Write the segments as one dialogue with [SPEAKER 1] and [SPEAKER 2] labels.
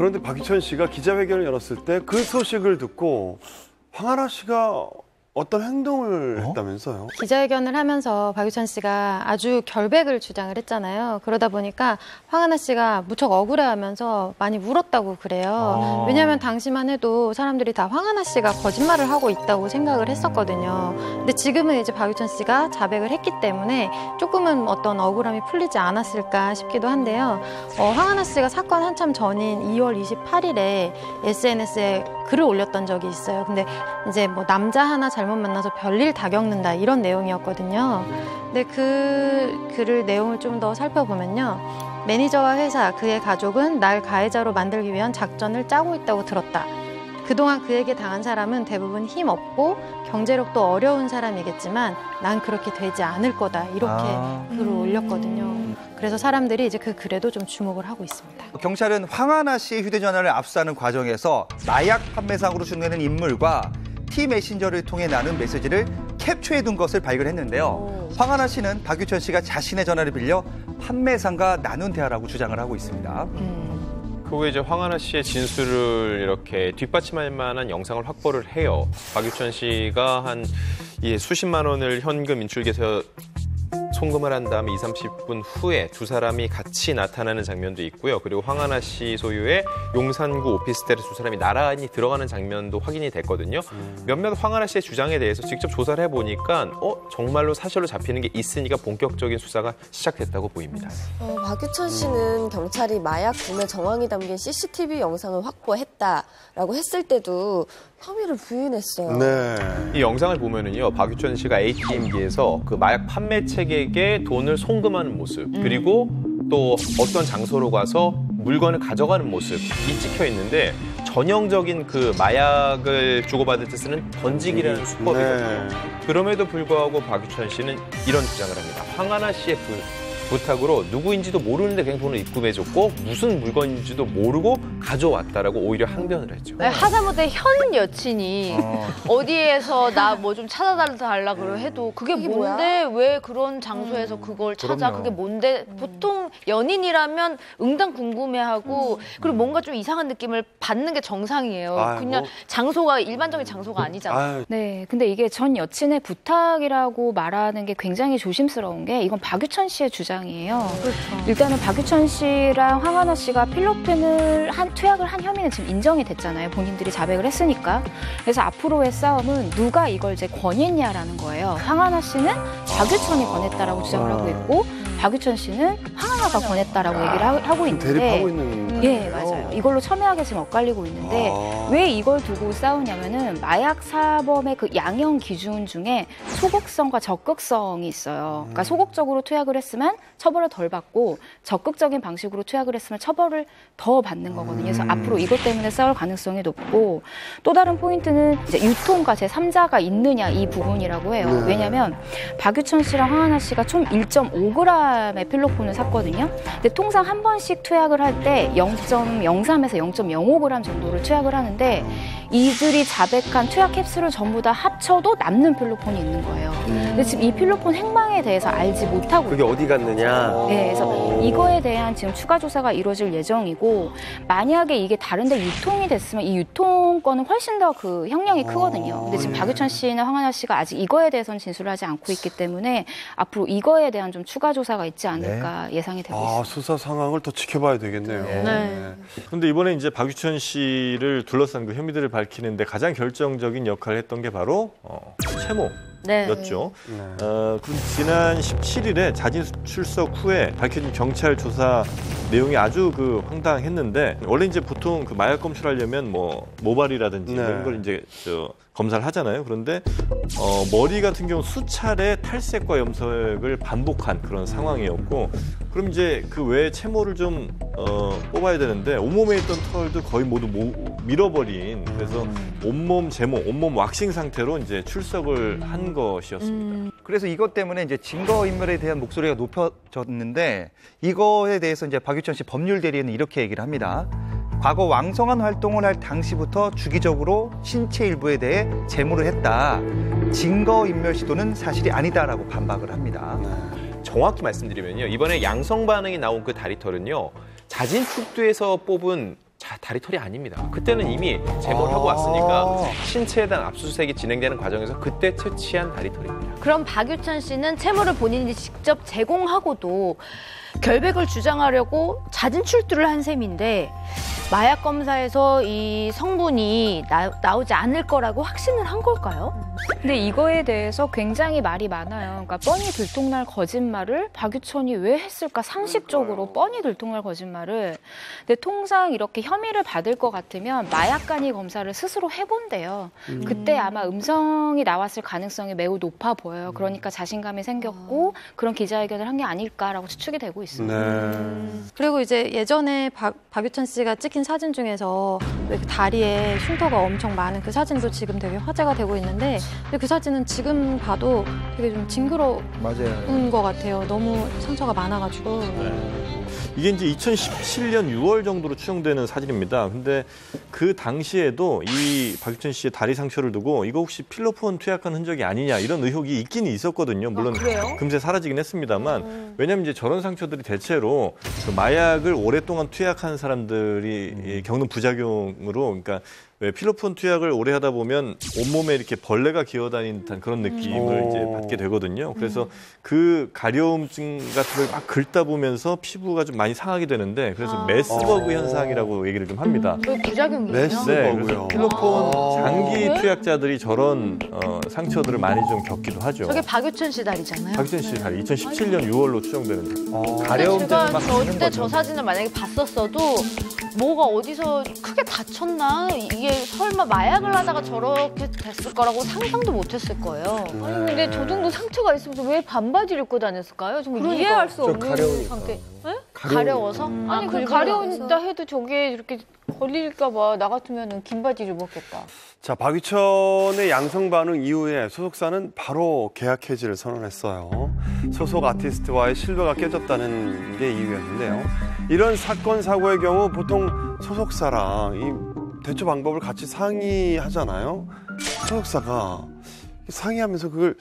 [SPEAKER 1] 그런데 박유천 씨가 기자회견을 열었을 때 그 소식을 듣고 황하나 씨가 어떤 행동을 했다면서요?
[SPEAKER 2] 기자회견을 하면서 박유천 씨가 아주 결백을 주장을 했잖아요. 그러다 보니까 황하나 씨가 무척 억울해하면서 많이 울었다고 그래요. 왜냐하면 당시만 해도 사람들이 다 황하나 씨가 거짓말을 하고 있다고 생각을 했었거든요. 근데 지금은 이제 박유천 씨가 자백을 했기 때문에 조금은 어떤 억울함이 풀리지 않았을까 싶기도 한데요. 황하나 씨가 사건 한참 전인 2월 28일에 SNS에 글을 올렸던 적이 있어요. 근데 이제 뭐 남자 하나 잘못 만나서 별일 다 겪는다 이런 내용이었거든요. 근데 그 글을 내용을 좀 더 살펴보면요. 매니저와 회사, 그의 가족은 날 가해자로 만들기 위한 작전을 짜고 있다고 들었다. 그동안 그에게 당한 사람은 대부분 힘없고 경제력도 어려운 사람이겠지만 난 그렇게 되지 않을 거다. 이렇게 글을 올렸거든요. 그래서 사람들이 이제 그 글에도 좀 주목을 하고 있습니다.
[SPEAKER 3] 경찰은 황하나 씨의 휴대전화를 압수하는 과정에서 마약 판매상으로 추정되는 인물과 T 메신저를 통해 나눈 메시지를 캡처해둔 것을 발견했는데요. 황하나 씨는 박유천 씨가 자신의 전화를 빌려 판매상과 나눈 대화라고 주장을 하고 있습니다.
[SPEAKER 4] 그 후에 이제 황하나 씨의 진술을 이렇게 뒷받침할 만한 영상을 확보를 해요. 박유천 씨가 한 수십만 원을 현금 인출기에서 송금을 한 다음에 20-30분 후에 두 사람이 같이 나타나는 장면도 있고요. 그리고 황하나 씨 소유의 용산구 오피스텔에 두 사람이 나란히 들어가는 장면도 확인이 됐거든요. 몇몇 황하나 씨의 주장에 대해서 직접 조사를 해보니까 정말로 사실로 잡히는 게 있으니까 본격적인 수사가 시작됐다고 보입니다.
[SPEAKER 5] 박유천 씨는 경찰이 마약 구매 정황이 담긴 CCTV 영상을 확보했다라고 했을 때도 혐의를 부인했어요.
[SPEAKER 1] 네.
[SPEAKER 4] 이 영상을 보면은요, 박유천 씨가 ATM기에서 그 마약 판매책에게 돈을 송금하는 모습, 그리고 또 어떤 장소로 가서 물건을 가져가는 모습이 찍혀 있는데 전형적인 그 마약을 주고받을 때 쓰는 던지기라는 수법이거든요.
[SPEAKER 1] 네.
[SPEAKER 4] 그럼에도 불구하고 박유천 씨는 이런 주장을 합니다. 황하나 씨의 부탁으로 누구인지도 모르는데 그냥 돈을 입금해줬고 무슨 물건인지도 모르고 가져왔다라고 오히려 항변을 했죠.
[SPEAKER 6] 하다못해 현 여친이 어디에서 나 뭐 좀 찾아달라 그러 해도 그게 뭔데 왜 그런 장소에서 그걸 찾아? 그게 뭔데? 보통 연인이라면 응당 궁금해하고 그리고 뭔가 좀 이상한 느낌을 받는 게 정상이에요. 그냥 장소가 일반적인 장소가 아니잖아요.
[SPEAKER 7] 네, 근데 이게 전 여친의 부탁이라고 말하는 게 굉장히 조심스러운 게 이건 박유천 씨의 주장이에요.
[SPEAKER 2] 그렇죠.
[SPEAKER 7] 일단은 박유천 씨랑 황하나 씨가 필로펜을 투약을 한 혐의는 지금 인정이 됐잖아요. 본인들이 자백을 했으니까. 그래서 앞으로의 싸움은 누가 이걸 이제 권했냐라는 거예요. 황하나 씨는 박유천이 권했다라고 주장을 하고 있고 박유천 씨는 황하나가 권했다라고 얘기를 하고 있는데
[SPEAKER 1] 대립하고 있는
[SPEAKER 7] 예, 맞아요. 이걸로 첨예하게 지금 엇갈리고 있는데 왜 이걸 두고 싸우냐면은 마약 사범의 그 양형 기준 중에 소극성과 적극성이 있어요. 그러니까 소극적으로 투약을 했으면 처벌을 덜 받고 적극적인 방식으로 투약을 했으면 처벌을 더 받는 거거든요. 그래서 앞으로 이것 때문에 싸울 가능성이 높고 또 다른 포인트는 이제 유통과 제3자가 있느냐 이 부분이라고 해요. 왜냐하면 박유천 씨랑 황하나 씨가 총 1.5g의 필로폰을 샀거든요. 근데 통상 한 번씩 투약을 할 때 0.03에서 0.05g 정도를 투약을 하는데 이들이 자백한 투약 캡슐을 전부 다 합쳐도 남는 필로폰이 있는 거예요. 근데 지금 이 필로폰 행방에 대해서 알지 못하고
[SPEAKER 8] 그게 어디 갔느냐?
[SPEAKER 7] 네, 그래서 이거에 대한 지금 추가 조사가 이루어질 예정이고 만약에 이게 다른데 유통이 됐으면 이 유통권은 훨씬 더 그 형량이 크거든요. 근데 지금 박유천 씨나 황하나 씨가 아직 이거에 대해서는 진술을 하지 않고 있기 때문에 앞으로 이거에 대한 좀 추가 조사가 있지 않을까 예상이 되고 있습니다.
[SPEAKER 1] 수사 상황을 더 지켜봐야 되겠네요.
[SPEAKER 9] 그런데 이번에 이제 박유천 씨를 둘러싼 그 혐의들을 밝히는데 가장 결정적인 역할을 했던 게 바로 채모였죠. 그럼 지난 17일에 자진 출석 후에 밝혀진 경찰 조사 내용이 아주 그 황당했는데 원래 이제 보통 그 마약 검출하려면 뭐 모발이라든지 이런 걸 이제 검사를 하잖아요. 그런데 머리 같은 경우 수차례 탈색과 염색을 반복한 그런 상황이었고, 그럼 이제 그 외에 채모를 좀 뽑아야 되는데 온몸에 있던 털도 거의 모두 밀어버린, 그래서 온몸 제모, 온몸 왁싱 상태로 이제 출석을 한 것이었습니다.
[SPEAKER 3] 그래서 이것 때문에 이제 증거인멸에 대한 목소리가 높아졌는데 이거에 대해서 이제 박유천 씨 법률 대리인은 이렇게 얘기를 합니다. 과거 왕성한 활동을 할 당시부터 주기적으로 신체 일부에 대해 제모를 했다. 증거인멸 시도는 사실이 아니다라고 반박을 합니다.
[SPEAKER 4] 정확히 말씀드리면요, 이번에 양성 반응이 나온 그 다리털은요, 자진 축두에서 뽑은 다리털이 아닙니다. 그때는 이미 제모를 하고 왔으니까 신체에 대한 압수수색이 진행되는 과정에서 그때 채취한 다리털입니다.
[SPEAKER 6] 그럼 박유천 씨는 채모를 본인이 직접 제공하고도 결백을 주장하려고 잦은 출두를 한 셈인데 마약 검사에서 이 성분이 나오지 않을 거라고 확신을 한 걸까요?
[SPEAKER 7] 근데 이거에 대해서 굉장히 말이 많아요. 그러니까 뻔히 들통날 거짓말을 박유천이 왜 했을까? 상식적으로 뻔히 들통날 거짓말을. 근데 통상 이렇게 혐의를 받을 것 같으면 마약관이 검사를 스스로 해본대요. 그때 아마 음성이 나왔을 가능성이 매우 높아 보여요. 그러니까 자신감이 생겼고 그런 기자회견을 한 게 아닐까라고 추측이 되고 있습니다.
[SPEAKER 2] 그리고 이제 예전에 박유천 씨가 찍힌 사진 중에서 왜 그 다리에 흉터가 엄청 많은 그 사진도 지금 되게 화제가 되고 있는데 근데 그 사진은 지금 봐도 되게 좀 징그러운 것 같아요. 너무 상처가 많아가지고.
[SPEAKER 9] 이게 이제 2017년 6월 정도로 추정되는 사진입니다. 근데 그 당시에도 이 박유천 씨의 다리 상처를 두고 이거 혹시 필로폰 투약한 흔적이 아니냐 이런 의혹이 있긴 있었거든요. 물론 금세 사라지긴 했습니다만 왜냐하면 이제 저런 상처들이 대체로 그 마약을 오랫동안 투약한 사람들이 겪는 부작용으로 그러니까 왜 필로폰 투약을 오래 하다 보면 온몸에 이렇게 벌레가 기어다니는 듯한 그런 느낌을 이제 받게 되거든요. 그래서 그 가려움증 같은 걸 막 긁다 보면서 피부가 좀 많이 상하게 되는데 그래서 메스버그 현상이라고 얘기를 좀 합니다.
[SPEAKER 6] 부작용이에요?
[SPEAKER 9] 네, 그래서 필로폰 장기 투약자들이 저런 상처들을 많이 좀 겪기도 하죠.
[SPEAKER 6] 저게 박유천 씨 다리잖아요.
[SPEAKER 9] 박유천 씨 다리 2017년 6월로 추정되는
[SPEAKER 6] 제가 저때 저 사진을 만약에 봤었어도 뭐가 어디서 크게 다쳤나? 이게 설마 마약을 하다가 저렇게 됐을 거라고 상상도 못했을 거예요. 아니 근데 저 정도 상처가 있으면서 왜 반바지를 입고 다녔을까요? 정말 이해할 수 없는 상태. 네? 가려워서? 아니 그 가려운다 해도 저게 이렇게 걸릴까 봐 나 같으면 긴 바지를 입었겠다.
[SPEAKER 1] 자, 박유천의 양성 반응 이후에 소속사는 바로 계약 해지를 선언했어요. 소속 아티스트와의 신뢰가 깨졌다는 게 이유였는데요. 이런 사건 사고의 경우 보통 소속사랑 이 대처 방법을 같이 상의하잖아요. 소속사가 상의하면서 그걸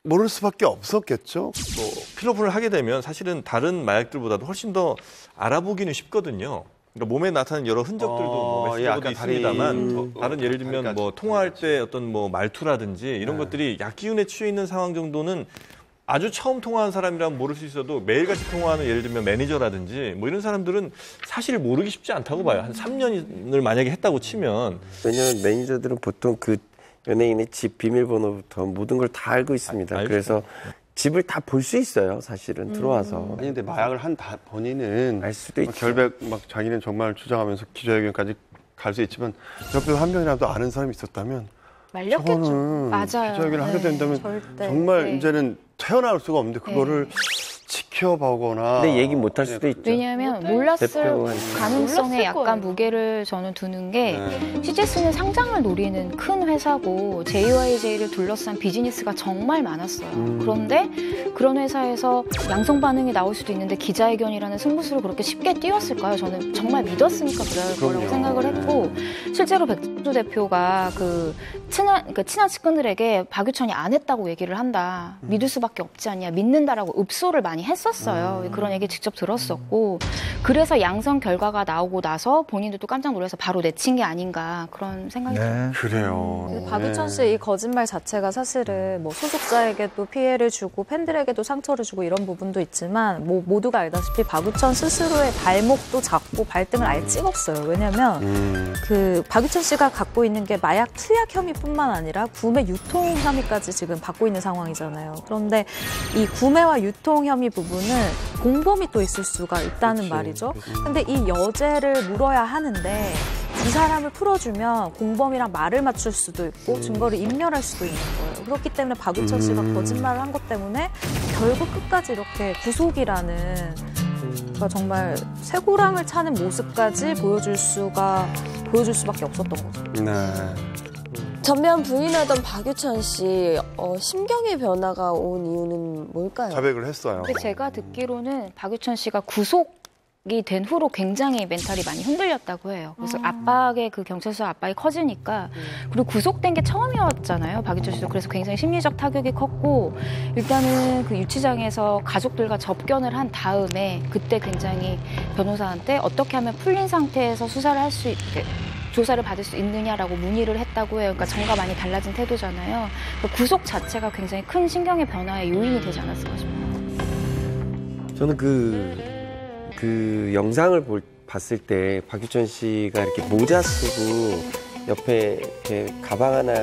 [SPEAKER 1] 모를 수밖에 없었겠죠.
[SPEAKER 9] 뭐 필로폰을 하게 되면 사실은 다른 마약들보다도 훨씬 더 알아보기는 쉽거든요. 그러니까 몸에 나타나는 여러 흔적들도 뭐 메시지도 있습니다만 다른 예를 들면 뭐 통화할 때 어떤 뭐 말투라든지 이런 것들이 약기운에 취해 있는 상황 정도는 아주 처음 통화한 사람이라면 모를 수 있어도 매일같이 통화하는 예를 들면 매니저라든지 뭐 이런 사람들은 사실 모르기 쉽지 않다고 봐요. 한 3년을 만약에 했다고 치면.
[SPEAKER 8] 왜냐하면 매니저들은 보통 그 연예인의 집 비밀번호부터 모든 걸 다 알고 있습니다. 그래서 집을 다 볼 수 있어요, 사실은 들어와서.
[SPEAKER 1] 아니 근데 마약을 한 본인은
[SPEAKER 8] 알 수도 있죠.
[SPEAKER 1] 결백 막 자기는 정말 주장하면서 기자회견까지 갈 수 있지만 옆에서 한 명이라도 아는 사람이 있었다면
[SPEAKER 6] 말렸겠죠.
[SPEAKER 2] 맞아요.
[SPEAKER 1] 기자회견을 하게 된다면
[SPEAKER 2] 절대.
[SPEAKER 1] 정말 이제는 태어날 수가 없는데 그거를 지켜보거나.
[SPEAKER 8] 근데 얘기 못 할 수도 있죠.
[SPEAKER 7] 왜냐하면 몰랐을
[SPEAKER 8] 대표한테.
[SPEAKER 7] 가능성에 약간
[SPEAKER 6] 거예요.
[SPEAKER 7] 무게를 저는 두는 게 CJ스는 상장을 노리는 큰 회사고 JYJ를 둘러싼 비즈니스가 정말 많았어요. 그런데 그런 회사에서 양성 반응이 나올 수도 있는데 기자회견이라는 승부수를 그렇게 쉽게 띄웠을까요? 저는 정말 믿었으니까 그럴 거라고 생각을 했고 실제로 백준수 대표가 그 친한 측근들에게 박유천이 안 했다고 얘기를 한다. 믿을 수밖에 없지 않냐. 믿는다라고 읍소를 많이 했었어요. 그런 얘기 직접 들었었고 그래서 양성 결과가 나오고 나서 본인들도 깜짝 놀라서 바로 내친 게 아닌가 그런 생각이 들어요.
[SPEAKER 1] 그래요.
[SPEAKER 10] 박유천 씨의 이 거짓말 자체가 사실은 뭐 소속자에게도 피해를 주고 팬들에게도 상처를 주고 이런 부분도 있지만 뭐 모두가 알다시피 박유천 스스로의 발목도 잡고 발등을 아예 찍었어요. 왜냐하면 그 박유천 씨가 갖고 있는 게 마약 투약 혐의뿐만 아니라 구매 유통 혐의까지 지금 받고 있는 상황이잖아요. 그런데 이 구매와 유통 혐의 부분은 공범이 또 있을 수가 있다는 말이죠. 근데 이 여죄를 물어야 하는데 이 사람을 풀어주면 공범이랑 말을 맞출 수도 있고 증거를 인멸할 수도 있는 거예요. 그렇기 때문에 박유천 씨가 거짓말을 한 것 때문에 결국 끝까지 이렇게 구속이라는 그러니까 정말 쇠고랑을 차는 모습까지 보여줄 수밖에 없었던 거죠.
[SPEAKER 1] 네.
[SPEAKER 5] 전면 부인하던 박유천 씨 심경의 변화가 온 이유는 뭘까요?
[SPEAKER 1] 자백을 했어요.
[SPEAKER 7] 근데 제가 듣기로는 박유천 씨가 구속 이 된 후로 굉장히 멘탈이 많이 흔들렸다고 해요. 그래서 압박의 그 경찰서 압박이 커지니까 그리고 구속된 게 처음이었잖아요. 박유천 씨도 그래서 굉장히 심리적 타격이 컸고 일단은 그 유치장에서 가족들과 접견을 한 다음에 그때 굉장히 변호사한테 어떻게 하면 풀린 상태에서 수사를 할 수 있게 조사를 받을 수 있느냐라고 문의를 했다고 해요. 그러니까 전과 많이 달라진 태도잖아요. 그러니까 구속 자체가 굉장히 큰 신경의 변화의 요인이 되지 않았을까 싶어요.
[SPEAKER 8] 저는 그 영상을 봤을 때 박유천 씨가 이렇게 모자 쓰고 옆에 이렇게 가방 하나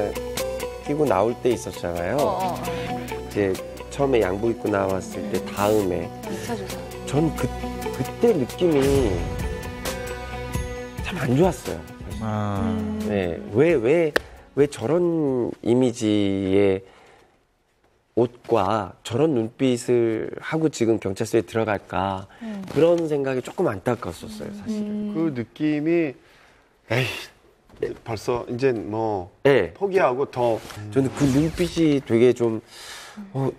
[SPEAKER 8] 끼고 나올 때 있었잖아요. 이제 처음에 양복 입고 나왔을 때 다음에 전 그때 느낌이 참 안 좋았어요. 사실. 네, 왜 저런 이미지의 옷과 저런 눈빛을 하고 지금 경찰서에 들어갈까 그런 생각이 조금 안타까웠었어요, 사실은.
[SPEAKER 1] 그 느낌이 벌써 이제 뭐
[SPEAKER 8] 네.
[SPEAKER 1] 포기하고 더
[SPEAKER 8] 저는 그 눈빛이 되게 좀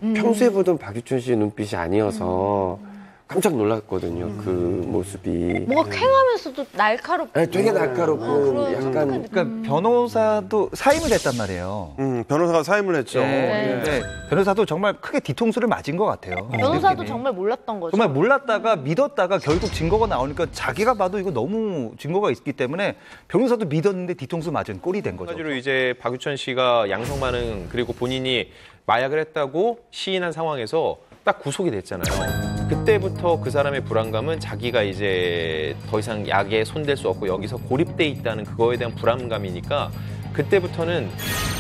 [SPEAKER 8] 평소에 보던 박유천 씨의 눈빛이 아니어서 깜짝 놀랐거든요. 그 모습이.
[SPEAKER 6] 뭔가 쾌하면서도 날카롭고.
[SPEAKER 8] 네, 되게 날카롭고 약간.
[SPEAKER 3] 그러니까 변호사도 사임을 했단 말이에요.
[SPEAKER 1] 변호사가 사임을 했죠.
[SPEAKER 3] 네. 네. 변호사도 정말 크게 뒤통수를 맞은 것 같아요.
[SPEAKER 6] 변호사도
[SPEAKER 3] 느낌이.
[SPEAKER 6] 정말 몰랐던 거죠.
[SPEAKER 3] 정말 몰랐다가 믿었다가 결국 증거가 나오니까 자기가 봐도 이거 너무 증거가 있기 때문에 변호사도 믿었는데 뒤통수 맞은 꼴이 된 거죠.
[SPEAKER 4] 한마디로 이제 박유천 씨가 양성 반응 그리고 본인이 마약을 했다고 시인한 상황에서 딱 구속이 됐잖아요. 그때부터 그 사람의 불안감은 자기가 이제 더 이상 약에 손댈 수 없고 여기서 고립돼 있다는 그거에 대한 불안감이니까 그때부터는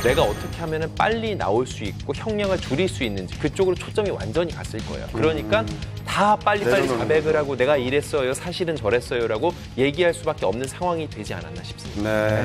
[SPEAKER 4] 내가 어떻게 하면 빨리 나올 수 있고 형량을 줄일 수 있는지 그쪽으로 초점이 완전히 갔을 거예요. 그러니까 다 빨리빨리 자백을 하고 내가 이랬어요, 사실은 저랬어요라고 얘기할 수밖에 없는 상황이 되지 않았나 싶습니다.
[SPEAKER 1] 네.